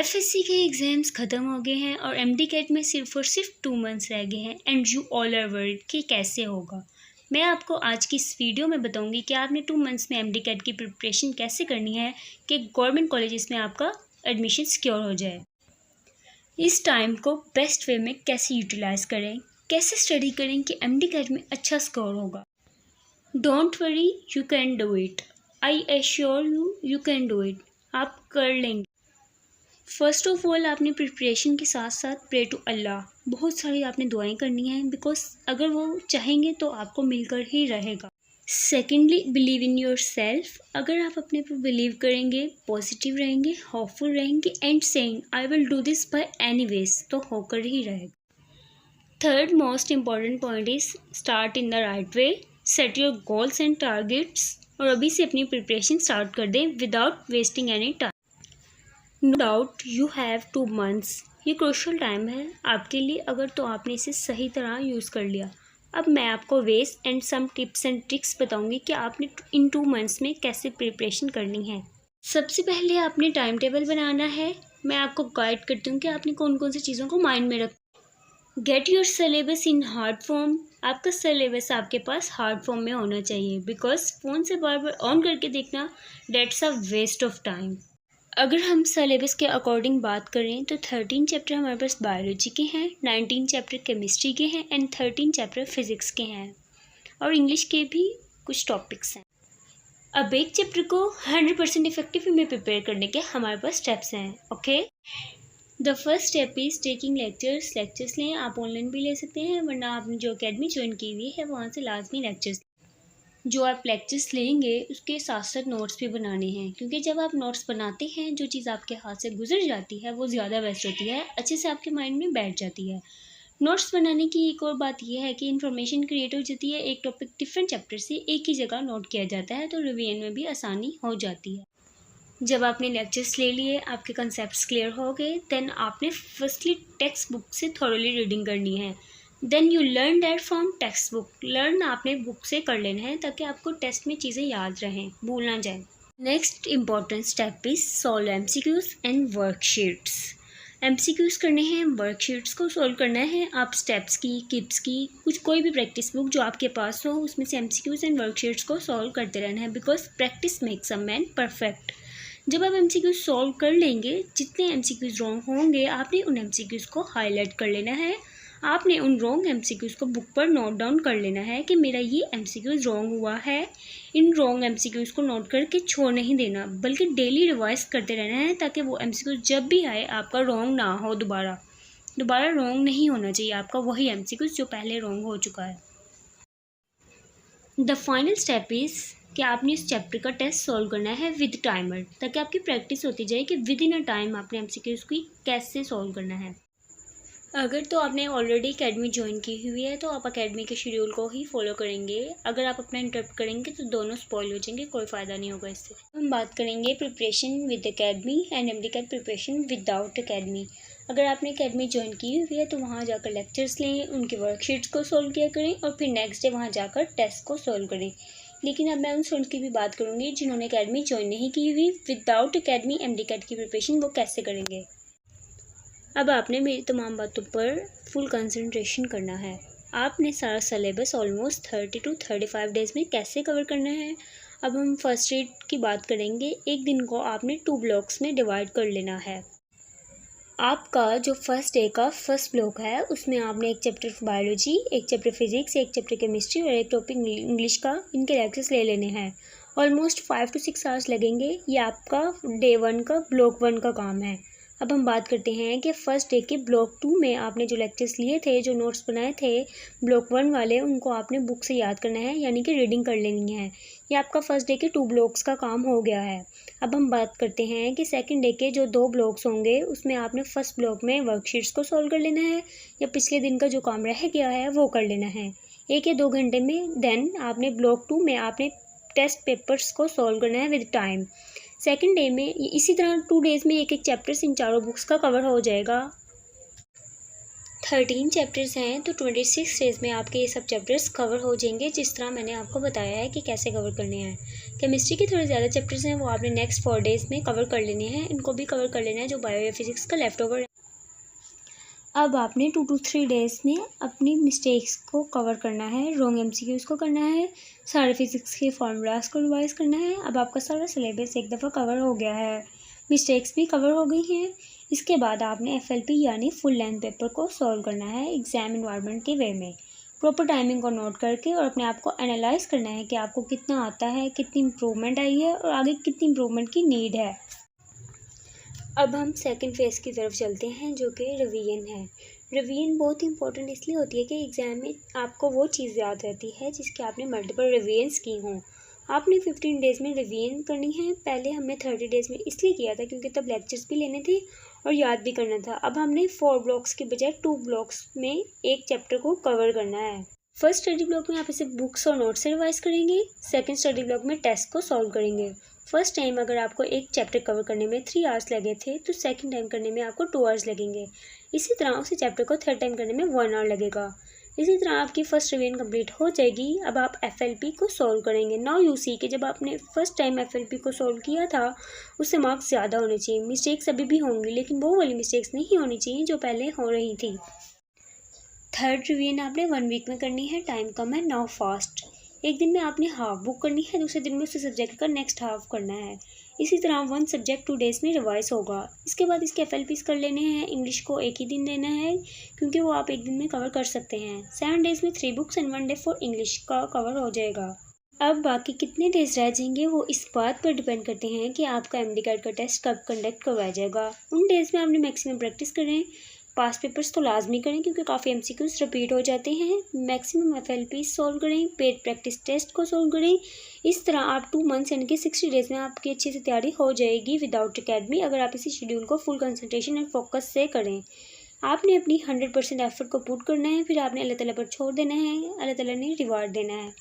FSc के exams ख़त्म हो गए हैं और एमडी कैट में सिर्फ और सिर्फ 2 मंथ्स रह गए हैं and you all are worried कि कैसे होगा। मैं आपको आज की इस वीडियो में बताऊंगी कि आपने 2 मंथ्स में एमडी कैट की प्रिपरेशन कैसे करनी है कि गवर्नमेंट कॉलेजेस में आपका एडमिशन सिक्योर हो जाए। इस टाइम को बेस्ट वे में कैसे यूटिलाइज़ करें, कैसे स्टडी करें कि एमडी कैट में अच्छा स्कोर होगा। Don't worry, you can do it. I assure you can do it. आप कर लेंगे। फ़र्स्ट ऑफ ऑल आपने प्रिपरेशन के साथ साथ प्रे टू अल्लाह, बहुत सारी आपने दुआएं करनी हैं बिकॉज अगर वो चाहेंगे तो आपको मिलकर ही रहेगा। Secondly, believe in your self. अगर आप अपने पर बिलीव करेंगे, पॉजिटिव रहेंगे, होपफुल रहेंगे and saying I will do this by anyways, तो होकर ही रहेगा। Third most important point is start in the right way, set your goals and targets और अभी से अपनी प्रिपरेशन स्टार्ट कर दें without wasting any time. No doubt you have 2 months, ये क्रूशियल टाइम है आपके लिए अगर तो आपने इसे सही तरह यूज़ कर लिया। अब मैं आपको ways and some tips and tricks बताऊंगी कि आपने इन 2 मंथ्स में कैसे प्रिपरेशन करनी है। सबसे पहले आपने टाइम टेबल बनाना है। मैं आपको गाइड करती हूँ कि आपने कौन कौन सी चीज़ों को माइंड में रख। Get your syllabus in hard form. आपका सिलेबस आपके पास हार्ड फॉर्म में होना चाहिए बिकॉज फ़ोन से बार बार ऑन करके देखना that's a waste of time. अगर हम सिलेबस के अकॉर्डिंग बात करें तो 13 चैप्टर हमारे पास बायोलॉजी के हैं, 19 चैप्टर केमिस्ट्री के हैं एंड 13 चैप्टर फिज़िक्स के हैं और इंग्लिश के भी कुछ टॉपिक्स हैं। अब एक चैप्टर को 100% इफेक्टिव वे में प्रिपेयर करने के हमारे पास स्टेप्स हैं। Okay, the first step is taking lectures. Lectures लें, आप ऑनलाइन भी ले सकते हैं वरना आपने जो अकेडमी ज्वाइन की हुई है वहाँ से लाजमी लेक्चर्स। जो आप लेक्चर्स लेंगे उसके साथ साथ नोट्स भी बनाने हैं क्योंकि जब आप नोट्स बनाते हैं जो चीज़ आपके हाथ से गुजर जाती है वो ज़्यादा बेस्ट होती है, अच्छे से आपके माइंड में बैठ जाती है। नोट्स बनाने की एक और बात यह है कि इन्फॉर्मेशन क्रिएट हो जाती है। एक टॉपिक डिफरेंट चैप्टर से एक ही जगह नोट किया जाता है तो रिवीजन में भी आसानी हो जाती है। जब आपने लेक्चर्स ले लिए, आपके कंसेप्ट्स क्लियर हो गए, देन आपने फर्स्टली टेक्स्ट बुक से थॉरोली रीडिंग करनी है। Then you learn that from textbook. Learn आपने बुक से कर लेना है ताकि आपको टेस्ट में चीज़ें याद रहें, भूल ना जाए। Next important step is solve MCQs and worksheets. MCQs करने हैं, वर्कशीट्स को सॉल्व करना है। आप स्टेप्स की, किप्स की, कोई भी प्रैक्टिस बुक जो आपके पास हो उसमें से एमसीक्यूज एंड वर्कशीट्स को सॉल्व करते रहना है because practice makes a man perfect. जब आप एमसीक्यूज सॉल्व कर लेंगे, जितने एमसीक्यूज रॉन्ग होंगे आपने उन एमसीक्यूज को हाईलाइट कर लेना है। आपने उन रॉन्ग एमसीक्यूज को बुक पर नोट डाउन कर लेना है कि मेरा ये एमसीक्यूज रॉन्ग हुआ है। इन रॉन्ग एमसीक्यूज को नोट करके छोड़ नहीं देना बल्कि डेली रिवाइज करते रहना है ताकि वो एमसीक्यूज जब भी आए आपका रॉन्ग ना हो। दोबारा रॉन्ग नहीं होना चाहिए आपका वही एमसीक्यूज जो पहले रॉन्ग हो चुका है। द फाइनल स्टेप इज़ कि आपने इस चैप्टर का टेस्ट सॉल्व करना है विद टाइमर ताकि आपकी प्रैक्टिस होती जाए कि विद इन अ टाइम आपने एमसीक्यूज की कैसे सॉल्व करना है। अगर तो आपने ऑलरेडी एकेडमी ज्वाइन की हुई है तो आप एकेडमी के शेड्यूल को ही फॉलो करेंगे। अगर आप अपना इंटरप्ट करेंगे तो दोनों स्पॉइल हो जाएंगे, कोई फ़ायदा नहीं होगा इससे। हम बात करेंगे preparation with academy and MDCAT preparation without academy. अगर आपने एकेडमी ज्वाइन की हुई है तो वहाँ जाकर लेक्चर्स लें, उनके वर्कशीट्स को सॉल्व किया करें और फिर नेक्स्ट डे वहाँ जाकर टेस्ट को सॉल्व करें। लेकिन अब मैं उन स्टूडेंट्स की भी बात करूँगी जिन्होंने एकेडमी ज्वाइन नहीं की हुई। विदाउट एकेडमी एमडी कैट की प्रिपरेशन वो कैसे करेंगे। अब आपने मेरी तमाम बातों पर फुल कंसंट्रेशन करना है। आपने सारा सिलेबस ऑलमोस्ट 30 to 35 डेज़ में कैसे कवर करना है। अब हम फर्स्ट एड की बात करेंगे। एक दिन को आपने 2 ब्लॉक्स में डिवाइड कर लेना है। आपका जो फर्स्ट डे का फर्स्ट ब्लॉक है उसमें आपने एक चैप्टर बायोलॉजी, एक चैप्टर फिजिक्स, एक चैप्टर केमिस्ट्री और एक टॉपिक इंग्लिश का, इनके लेक्चर्स ले लेने हैं। ऑलमोस्ट 5 to 6 आवर्स लगेंगे। ये आपका डे 1 का ब्लॉक 1 का काम है। अब हम बात करते हैं कि फ़र्स्ट डे के ब्लॉक 2 में आपने जो लेक्चर्स लिए थे, जो नोट्स बनाए थे ब्लॉक 1 वाले, उनको आपने बुक से याद करना है यानी कि रीडिंग कर लेनी है। ये आपका फ़र्स्ट डे के 2 ब्लॉक्स का काम हो गया है। अब हम बात करते हैं कि सेकंड डे के जो 2 ब्लॉक्स होंगे उसमें आपने फ़र्स्ट ब्लॉक में वर्कशीट्स को सॉल्व कर लेना है या पिछले दिन का जो काम रह गया है वो कर लेना है 1 या 2 घंटे में। देन आपने ब्लॉक 2 में आपने टेस्ट पेपर्स को सॉल्व करना है विद टाइम। सेकंड डे में इसी तरह 2 डेज़ में एक एक चैप्टर्स इन चारों बुक्स का कवर हो जाएगा। 13 चैप्टर्स हैं तो 26 डेज़ में आपके ये सब चैप्टर्स कवर हो जाएंगे, जिस तरह मैंने आपको बताया है कि कैसे कवर करने हैं। केमिस्ट्री के थोड़े ज़्यादा चैप्टर्स हैं वो आपने नेक्स्ट 4 डेज़ में कवर कर लेने हैं, इनको भी कवर कर लेना है जो बायो या फिज़िक्स का लेफ्ट ओवर है। अब आपने 2 to 3 डेज़ में अपनी मिस्टेक्स को कवर करना है, रॉन्ग MCQs को करना है, सारे फिज़िक्स के फॉर्मूलाज को रिवाइज़ करना है। अब आपका सारा सिलेबस एक दफ़ा कवर हो गया है, मिस्टेक्स भी कवर हो गई हैं। इसके बाद आपने FLP यानी फुल लेंथ पेपर को सॉल्व करना है एग्ज़ाम इन्वायरमेंट के वे में, प्रॉपर टाइमिंग को नोट करके, और अपने आप को एनालाइज करना है कि आपको कितना आता है, कितनी इम्प्रूवमेंट आई है और आगे कितनी इम्प्रूवमेंट की नीड है। अब हम सेकंड फेज़ की तरफ चलते हैं जो कि रिवीजन है। रिवीजन बहुत इंपॉर्टेंट इसलिए होती है कि एग्ज़ाम में आपको वो चीज़ याद रहती है जिसकी आपने मल्टीपल रिवीजन्स की हों। आपने 15 डेज़ में रिवीजन करनी है, पहले हमने 30 डेज़ में इसलिए किया था क्योंकि तब लेक्चर्स भी लेने थे और याद भी करना था। अब हमने 4 ब्लॉक्स के बजाय 2 ब्लॉक्स में एक चैप्टर को कवर करना है। फर्स्ट स्टडी ब्लॉक में आप इसे बुक्स और नोट्स से रिवाइज करेंगे, सेकंड स्टडी ब्लॉक में टेस्ट को सॉल्व करेंगे। फर्स्ट टाइम अगर आपको एक चैप्टर कवर करने में 3 आवर्स लगे थे तो सेकंड टाइम करने में आपको 2 आवर्स लगेंगे। इसी तरह उसी चैप्टर को थर्ड टाइम करने में 1 आवर लगेगा। इसी तरह आपकी फर्स्ट रिवीजन कंप्लीट हो जाएगी। अब आप FLP को सॉल्व करेंगे। नाउ यू सी कि जब आपने फर्स्ट टाइम FLP को सॉल्व किया था उससे मार्क्स ज़्यादा होने चाहिए। मिस्टेक्स अभी भी होंगी लेकिन वो वाली मिस्टेक्स नहीं होनी चाहिए जो पहले हो रही थी। थर्ड रिवीजन आपने 1 वीक में करनी है, टाइम कम है, नाउ फास्ट। एक दिन में आपने हाफ बुक करनी है, दूसरे दिन में उसी सब्जेक्ट का नेक्स्ट हाफ करना है। इसी तरह 1 सब्जेक्ट 2 डेज़ में रिवाइज होगा। इसके बाद इसके FLPs कर लेने हैं। इंग्लिश को एक ही दिन देना है क्योंकि वो आप एक दिन में कवर कर सकते हैं। 7 डेज़ में 3 books and 1 day for English का कवर हो जाएगा। अब बाकी कितने डेज़ रह जाएंगे वो इस बात पर डिपेंड करते हैं कि आपका MD कैट का टेस्ट कब कंडक्ट करवाया जाएगा। उन डेज़ में आपने मैक्सिमम प्रैक्टिस करें। पास पेपर्स तो लाजमी करें क्योंकि काफ़ी MCQs रिपीट हो जाते हैं। मैक्सिमम FLP सॉल्व करें, पेड प्रैक्टिस टेस्ट को सॉल्व करें। इस तरह आप 2 मंथ्स यानी कि 60 डेज़ में आपकी अच्छी से तैयारी हो जाएगी विदाउट अकेडमी, अगर आप इसी शेड्यूल को फुल कंसंट्रेशन एंड फोकस से करें। आपने अपनी 100% एफर्ट को पुट करना है, फिर आपने अल्लाह ताला पर छोड़ देना है, अल्लाह ताला ने रिवार्ड देना है।